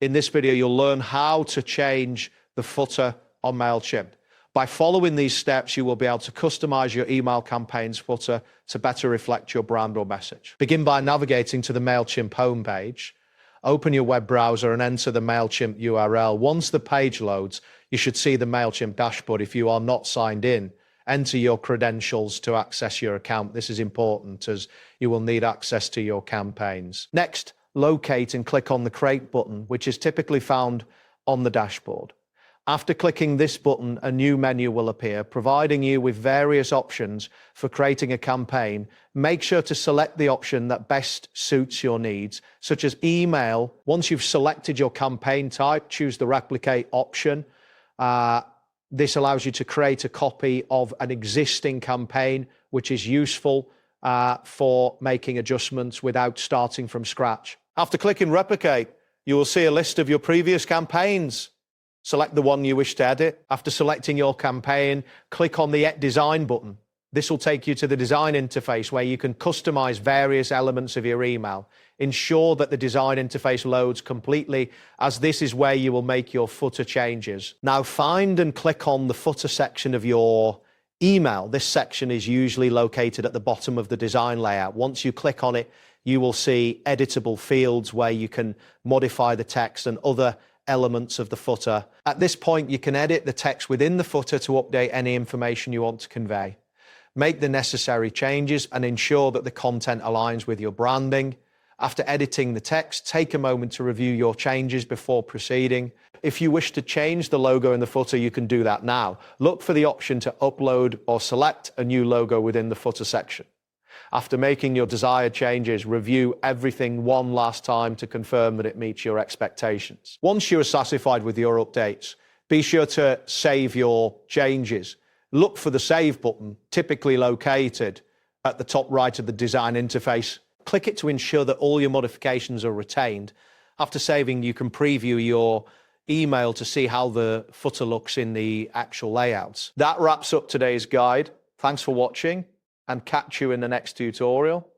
In this video, you'll learn how to change the footer on Mailchimp. By following these steps, you will be able to customize your email campaign's footer to better reflect your brand or message. Begin by navigating to the Mailchimp homepage. Open your web browser and enter the Mailchimp URL. Once the page loads, you should see the Mailchimp dashboard. If you are not signed in, enter your credentials to access your account. This is important as you will need access to your campaigns. Next, locate and click on the Create button, which is typically found on the dashboard. After clicking this button, a new menu will appear, providing you with various options for creating a campaign. Make sure to select the option that best suits your needs, such as email. Once you've selected your campaign type, choose the replicate option. This allows you to create a copy of an existing campaign, which is useful for making adjustments without starting from scratch. After clicking replicate, you will see a list of your previous campaigns. Select the one you wish to edit. After selecting your campaign, click on the Design button. This will take you to the design interface where you can customize various elements of your email. Ensure that the design interface loads completely, as this is where you will make your footer changes. Now find and click on the footer section of your email. This section is usually located at the bottom of the design layout. Once you click on it, you will see editable fields where you can modify the text and other elements of the footer. At this point, you can edit the text within the footer to update any information you want to convey. Make the necessary changes and ensure that the content aligns with your branding. After editing the text, take a moment to review your changes before proceeding. If you wish to change the logo in the footer, you can do that now. Look for the option to upload or select a new logo within the footer section. After making your desired changes, review everything one last time to confirm that it meets your expectations. Once you are satisfied with your updates, be sure to save your changes. Look for the Save button, typically located at the top right of the design interface. Click it to ensure that all your modifications are retained. After saving, you can preview your email to see how the footer looks in the actual layouts. That wraps up today's guide. Thanks for watching, and catch you in the next tutorial.